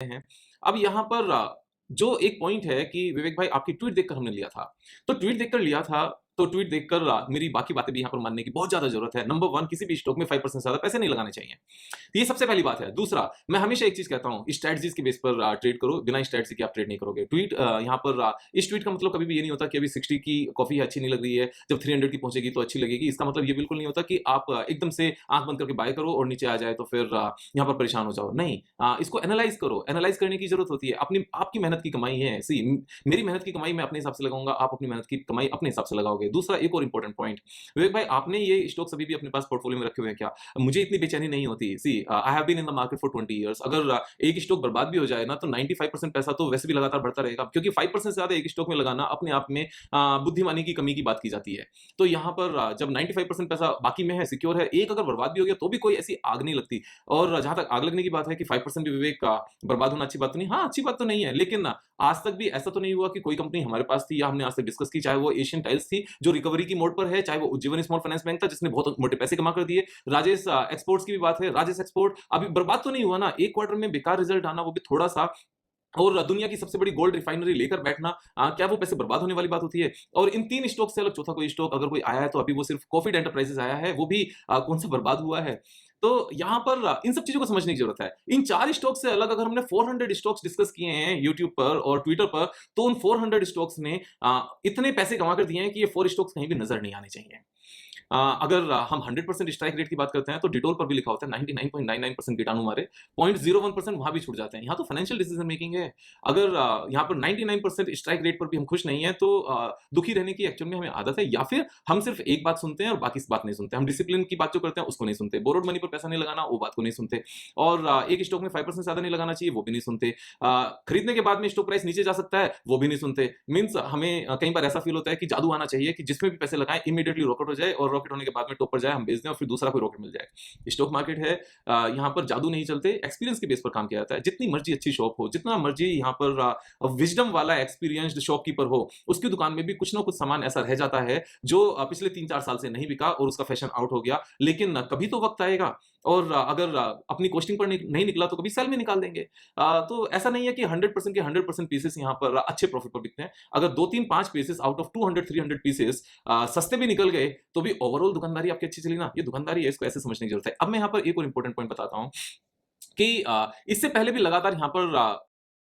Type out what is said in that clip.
हैं। अब यहाँ पर जो एक पॉइंट है कि विवेक भाई आपकी ट्वीट देखकर हमने लिया था। तो ट्वीट देखकर लिया था, तो ट्वीट देखकर मेरी बाकी बातें भी यहाँ पर मानने की बहुत ज़्यादा ज़रूरत है। नंबर 1 किसी भी स्टॉक में 5% से ज़्यादा पैसे नहीं लगाने चाहिए। ये सबसे पहली बात है। दूसरा, मैं हमेशा एक चीज़ कहता हूँ, स्ट्रैटेजीज़ के बेस पर ट्रेड करो, बिना स्ट्रैटेजी के आप ट्रेड नहीं करोगे। यहाँ पर इस ट्वीट का मतलब कभी भी ये नहीं होता कि अभी 60 की कॉफ़ी अच्छी नहीं लग रही है, जब 300 की पहुँचेगी तो अच्छी लगेगी। इसका मतलब ये बिल्कुल नहीं होता कि आप एकदम से आँख बंद करके बाय करो और नीचे आ जाए तो फिर यहाँ पर परेशान हो जाओ। नहीं, इसको एनालाइज़ करो, एनालाइज़ करने की ज़रूरत होती है। अपनी आपकी मेहनत की कमाई है। मेरी मेहनत की कमाई मैं अपने हिसाब से लगाऊँगा, आप अपनी मेहनत की कमाई अपने हिसाब से लगाओगे। दूसरा एक और इम्पोर्टेंट पॉइंट, विवेक भाई आपने ये स्टॉक्स अभी भी अपने पास पोर्टफोलियो में रखे हुए हैं क्या? मुझे इतनी बेचैनी नहीं होती। I have been in the market for 20 years. अगर एक स्टॉक बर्बाद भी हो जाए ना, तो 95% पैसा तो वैसे भी लगातार बढ़ता रहेगा, क्योंकि 5% से ज़्यादा एक स्टॉक में लगाना अपने आप में बुद्धिमानी की कमी की बात की जाती है। तो यहाँ पर जब 95% पैसा बाकी में है, सिक्योर है, एक अगर बर्बाद भी हो गया तो भी कोई ऐसी आग नहीं लगती। और जहाँ तक आग लगने की बात है कि 5% भी विवेक का बर्बाद होना अच्छी बात तो नहीं, हाँ, अच्छी बात तो नहीं है, लेकिन आज तक भी ऐसा तो नहीं हुआ कि कोई कंपनी हमारे पास थी या हमने आज तक डिस्कस की, चाहे वो एशियन टाइल्स थी जो रिकवरी की मोड पर है, चाहे वो उज्जीवन स्मॉल फाइनेंस बैंक था जिसने बहुत मोटे पैसे कमा कर दिए। राजेश एक्सपोर्ट्स की भी बात है, राजेश एक्सपोर्ट अभी बर्बाद तो नहीं हुआ ना, एक क्वार्टर में बेकार रिजल्ट आना वो भी थोड़ा-सा, और दुनिया की सबसे बड़ी गोल्ड रिफाइनरी लेकर बैठना, क्या वो पैसे बर्बाद होने वाली बात होती है? और इन 3 स्टॉक से अलग चौथा कोई स्टॉक अगर कोई आया है तो अभी वो सिर्फ कोफीड एंटरप्राइजेज़ आया है, वो भी कौन-सा बर्बाद हुआ है। तो यहाँ पर इन सब चीज़ों को समझने की ज़रूरत है। इन 4 स्टॉक से अलग अगर हमने 400 स्टॉक्स डिस्कस किए हैं यूट्यूब पर और ट्विटर पर, तो उन 400 स्टॉक्स ने इतने पैसे कमा कर दिए हैं कि ये 4 स्टॉक्स कहीं भी नज़र नहीं आने चाहिए। अगर हम 100% स्ट्राइक रेट की बात करते हैं तो डिटोल पर भी लिखा होता है 99.99% कीटाणु मारे, 0.01% वहाँ भी छूट जाते हैं। यहाँ तो फाइनेंशियल डिसीजन मेकिंग है। अगर यहाँ पर 99% स्ट्राइक रेट पर भी हम खुश नहीं हैं तो दुखी रहने की एक्चुअल में हमें आदत है, या फिर हम सिर्फ एक बात सुनते हैं और बाकी बात नहीं सुनते। हम डिसिप्लिन की बात जो करते हैं उसको नहीं सुनते। बोरोड मनी पर पैसा नहीं लगाना, वो बात को नहीं सुनते। और एक स्टॉक में 5% से ज़्यादा नहीं लगाना चाहिए, वो भी नहीं सुनते। खरीदने के बाद में स्टॉक प्राइस नीचे जा सकता है, वो भी नहीं सुनते। मीन्स हमें कई बार ऐसा फील होता है कि जादू आना चाहिए कि जिसमें भी पैसे लगाएँ इमीडिएटली रॉकेट हो जाए, और रॉकेट होने के बाद में टॉप पर जाए, हम बेच दें और फिर दूसरा कोई रॉकेट मिल जाए। स्टॉक मार्केट है, यहाँ पर जादू नहीं चलते, एक्सपीरियंस के बेस पर काम किया जाता है। जितनी मर्जी अच्छी शॉप हो, जितना मर्जी यहाँ पर विज़डम वाला एक्सपीरियंस्ड शॉपकीपर हो, उसकी दुकान में भी कुछ ना कुछ सामान ऐसा रह जाता है जो पिछले 3-4 साल से नहीं बिका और उसका फैशन आउट हो गया। लेकिन कभी तो वक़्त आएगा, और अगर अपनी कॉस्टिंग पर नहीं निकला तो कभी सेल में निकाल देंगे। तो ऐसा नहीं है कि 100% के 100% पीसेस यहाँ पर अच्छे प्रॉफिट पर बिकते हैं। अगर 2-3-5 पीसेस आउट ऑफ 200-300 पीसेस सस्ते भी निकल गए, तो भी ओवरऑल दुकानदारी आपकी अच्छी चली ना, ये दुकानदारी है, इसको ऐसे समझने की ज़रूरत है। अब मैं यहाँ पर एक और इम्पोर्टेंट पॉइंट बताता हूँ कि इससे पहले भी लगातार यहाँ पर